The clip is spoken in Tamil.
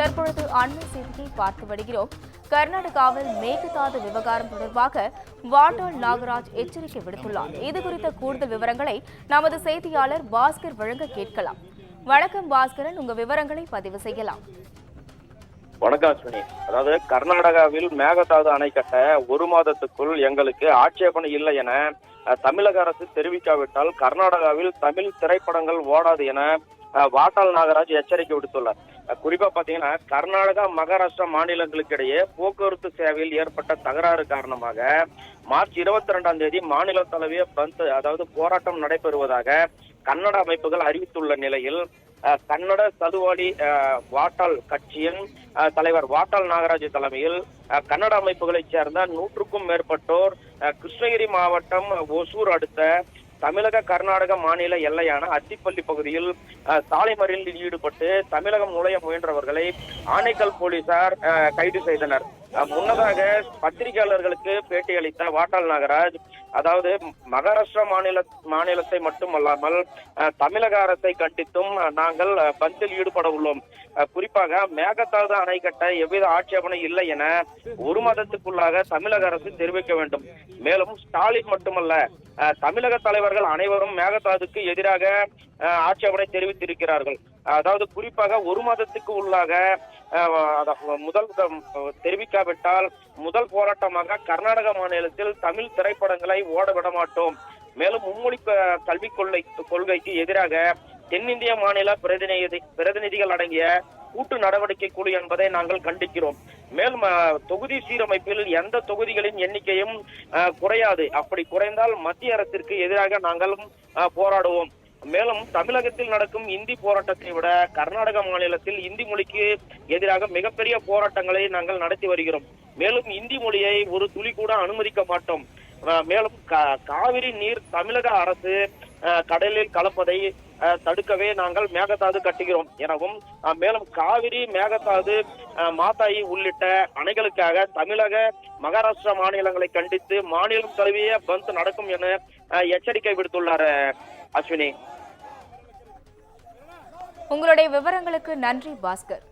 தற்பொழுது அண்மை செய்தியை பார்த்து வருகிறோம். கர்நாடகாவில் மேகதாது விவகாரம் தொடர்பாக வாட்டாள் நாகராஜ் எச்சரிக்கை விடுத்துள்ளார். இதுகுறித்த கூடுதல் விவரங்களை நமது செய்தியாளர் பாஸ்கர் வழங்க கேட்கலாம். வணக்கம் பாஸ்கரன், உங்க விவரங்களை பதிவு செய்யலாம். வணக்கம் அஸ்வினி. அதாவது கர்நாடகாவில் மேகதாது அணை கட்ட ஒரு மாதத்துக்குள் எங்களுக்கு ஆட்சேபனை இல்லை என தமிழக அரசு தெரிவிக்காவிட்டால் கர்நாடகாவில் தமிழ் திரைப்படங்கள் ஓடாது என வாட்டாள் நாகராஜ் எச்சரிக்கை விடுத்துள்ளார். குறிப்பா பாத்தீங்கன்னா கர்நாடகா மகாராஷ்டிரா மாநிலங்களுக்கு இடையே போக்குவரத்து சேவையில் ஏற்பட்ட தகராறு காரணமாக மார்ச் 22 மாநில தழுவிய பந்த் அதாவது போராட்டம் நடைபெறுவதாக கன்னட அமைப்புகள் அறிவித்துள்ள நிலையில் கன்னட சதுவாடி வாட்டாள் கட்சியின் தலைவர் வாட்டாள் நாகராஜ் தலைமையில் கன்னட அமைப்புகளைச் சேர்ந்த 100க்கும் மேற்பட்டோர் கிருஷ்ணகிரி மாவட்டம் ஒசூர் அடுத்த தமிழக கர்நாடக மாநில எல்லையான அத்திப்பள்ளி பகுதியில் சாலை மறியலில் ஈடுபட்டு தமிழகம் நுழைய முயன்றவர்களை ஆனைக்கல் போலீசார் கைது செய்தனர். முன்னதாக பத்திரிகையாளர்களுக்கு பேட்டியளித்த வாட்டாள் நாகராஜ், அதாவது மகாராஷ்டிரா மாநிலத்தை மட்டுமல்லாமல் தமிழக அரசை கண்டித்தும் நாங்கள் பந்தில் ஈடுபட உள்ளோம். குறிப்பாக மேகதாது அணை கட்ட எவ்வித ஆட்சேபனை இல்லை என ஒரு மாதத்துக்குள்ளாக தமிழக அரசு தெரிவிக்க வேண்டும். மேலும் ஸ்டாலின் மட்டுமல்ல தமிழக தலைவர்கள் அனைவரும் மேகதாதுக்கு எதிராக ஆட்சேபனை தெரிவித்திருக்கிறார்கள். அதாவது குறிப்பாக ஒரு மாதத்துக்கு உள்ளாக முதல் தெரிவிக்காவிட்டால் முதல் போராட்டமாக கர்நாடக மாநிலத்தில் தமிழ் திரைப்படங்களை ஓட விட மாட்டோம். மேலும் மும்மொழி கல்விக் கொள்கைக்கு எதிராக தென்னிந்திய மாநில பிரதிநிதிகள் அடங்கிய கூட்டு நடவடிக்கை குழு என்பதை நாங்கள் கண்டிக்கிறோம். மேலும் தொகுதி சீரமைப்பில் எந்த தொகுதிகளின் எண்ணிக்கையும் குறையாது. அப்படி குறைந்தால் மத்திய அரசிற்கு எதிராக நாங்களும் போராடுவோம். மேலும் தமிழகத்தில் நடக்கும் இந்தி போராட்டத்தை விட கர்நாடக மாநிலத்தில் இந்தி மொழிக்கு எதிராக மிகப்பெரிய போராட்டங்களை நாங்கள் நடத்தி வருகிறோம். மேலும் இந்தி மொழியை ஒரு துளி கூட அனுமதிக்க மாட்டோம். மேலும் காவிரி நீர் தமிழக அரசு கடலில் கலப்பதை தடுக்கவே நாங்கள் மேகதாது கட்டுகிறோம் எனவும், மேலும் காவிரி மேகதாது மாதாயி உள்ளிட்ட அணைகளுக்காக தமிழக மகாராஷ்டிரா மாநிலங்களை கண்டித்து மாநிலம் தழுவிய பந்த் நடக்கும் என எச்சரிக்கை விடுத்துள்ளார். அஸ்வினி, உங்களுடைய விவரங்களுக்கு நன்றி பாஸ்கர்.